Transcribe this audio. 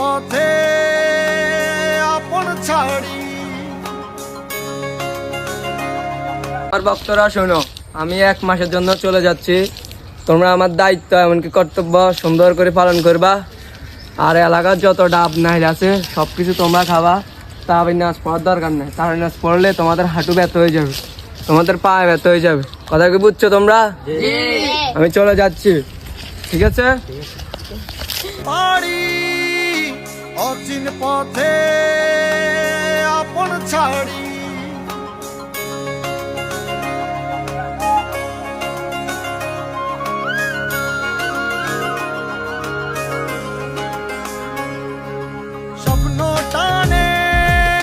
পথে আপন ছাড়ি। আর ভক্তরা শোনো, আমি 1 মাসের জন্য চলে যাচ্ছি। তোমরা আমার দায়িত্ব এমনকি কর্তব্য সুন্দর করে পালন করবা। আর এলাকার যত ডাব নাইল আছে সবকিছু তোমরা খাবা। তারাবি নাচ পড়ার দরকার নেই, তারাবি নাচ পড়লে তোমাদের হাঁটু ব্যথা হয়ে যাবে, তোমাদের পা ব্যথা হয়ে যাবে। কথা কি বুঝছো তোমরা? আমি চলে যাচ্ছি, ঠিক আছে? পাড়ি অচিন পথে আপন ছাড়ি।